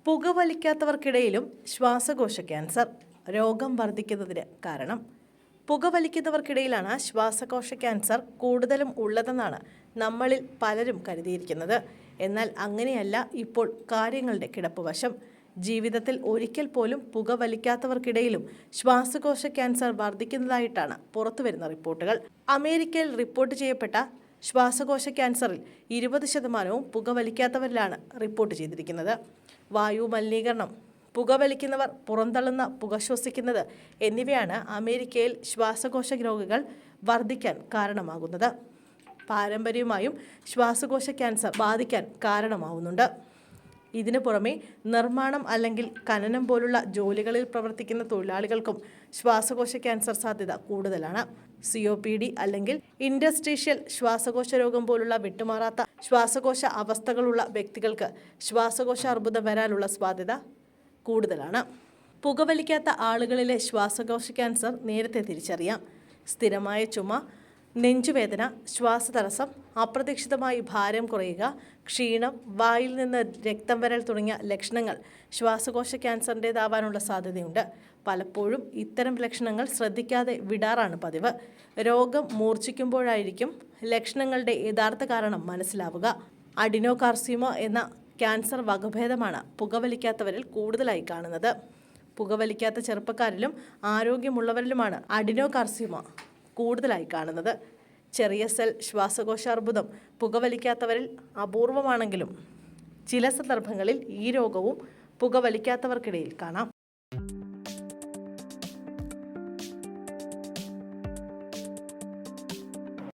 പുകവലിക്കാത്തവർക്കിടയിലും ശ്വാസകോശ ക്യാൻസർ രോഗം വർദ്ധിക്കുന്നതിന് കാരണം. പുകവലിക്കുന്നവർക്കിടയിലാണ് ശ്വാസകോശ ക്യാൻസർ കൂടുതലും ഉള്ളതെന്നാണ് നമ്മളിൽ പലരും കരുതിയിരിക്കുന്നത്. എന്നാൽ അങ്ങനെയല്ല ഇപ്പോൾ കാര്യങ്ങളുടെ കിടപ്പുവശം. ജീവിതത്തിൽ ഒരിക്കൽ പോലും പുകവലിക്കാത്തവർക്കിടയിലും ശ്വാസകോശ ക്യാൻസർ വർദ്ധിക്കുന്നതായിട്ടാണ് പുറത്തുവരുന്ന റിപ്പോർട്ടുകൾ. അമേരിക്കയിൽ റിപ്പോർട്ട് ചെയ്യപ്പെട്ട ശ്വാസകോശ ക്യാൻസറിൽ 20% പുകവലിക്കാത്തവരിലാണ് റിപ്പോർട്ട് ചെയ്തിരിക്കുന്നത്. വായു മലിനീകരണം, പുകവലിക്കുന്നവർ പുറന്തള്ളുന്ന പുക ശ്വസിക്കുന്നത് എന്നിവയാണ് അമേരിക്കയിൽ ശ്വാസകോശ രോഗികൾ വർദ്ധിക്കാൻ കാരണമാകുന്നത്. പാരമ്പര്യമായും ശ്വാസകോശ ക്യാൻസർ ബാധിക്കാൻ കാരണമാവുന്നുണ്ട്. ഇതിനു പുറമെ നിർമ്മാണം അല്ലെങ്കിൽ ഖനനം പോലുള്ള ജോലികളിൽ പ്രവർത്തിക്കുന്ന തൊഴിലാളികൾക്കും ശ്വാസകോശ ക്യാൻസർ സാധ്യത കൂടുതലാണ്. COPD അല്ലെങ്കിൽ ഇൻഡസ്ട്രീഷ്യൽ ശ്വാസകോശ രോഗം പോലുള്ള വിട്ടുമാറാത്ത ശ്വാസകോശ അവസ്ഥകളുള്ള വ്യക്തികൾക്ക് ശ്വാസകോശ അർബുദം വരാനുള്ള സാധ്യത കൂടുതലാണ്. പുകവലിക്കാത്ത ആളുകളിലെ ശ്വാസകോശ ക്യാൻസർ നേരത്തെ തിരിച്ചറിയാം. സ്ഥിരമായ ചുമ, നെഞ്ചുവേദന, ശ്വാസതടസ്സം, അപ്രതീക്ഷിതമായി ഭാരം കുറയുക, ക്ഷീണം, വായിൽ നിന്ന് രക്തം വരൽ തുടങ്ങിയ ലക്ഷണങ്ങൾ ശ്വാസകോശ ക്യാൻസറിൻ്റേതാവാനുള്ള സാധ്യതയുണ്ട്. പലപ്പോഴും ഇത്തരം ലക്ഷണങ്ങൾ ശ്രദ്ധിക്കാതെ വിടാറാണ് പതിവ്. രോഗം മൂർച്ഛിക്കുമ്പോഴായിരിക്കും ലക്ഷണങ്ങളുടെ യഥാർത്ഥ കാരണം മനസ്സിലാവുക. അഡിനോകാർസിനോമ എന്ന ക്യാൻസർ വകഭേദമാണ് പുകവലിക്കാത്തവരിൽ കൂടുതലായി കാണുന്നത്. പുകവലിക്കാത്ത ചെറുപ്പക്കാരിലും ആരോഗ്യമുള്ളവരിലുമാണ് അഡിനോകാർസിനോമ കൂടുതലായി കാണുന്നത്. ചെറിയ സെൽ ശ്വാസകോശ അർബുദം പുകവലിക്കാത്തവരിൽ അപൂർവമാണെങ്കിലും ചില സന്ദർഭങ്ങളിൽ ഈ രോഗവും പുകവലിക്കാത്തവർക്കിടയിൽ കാണാം.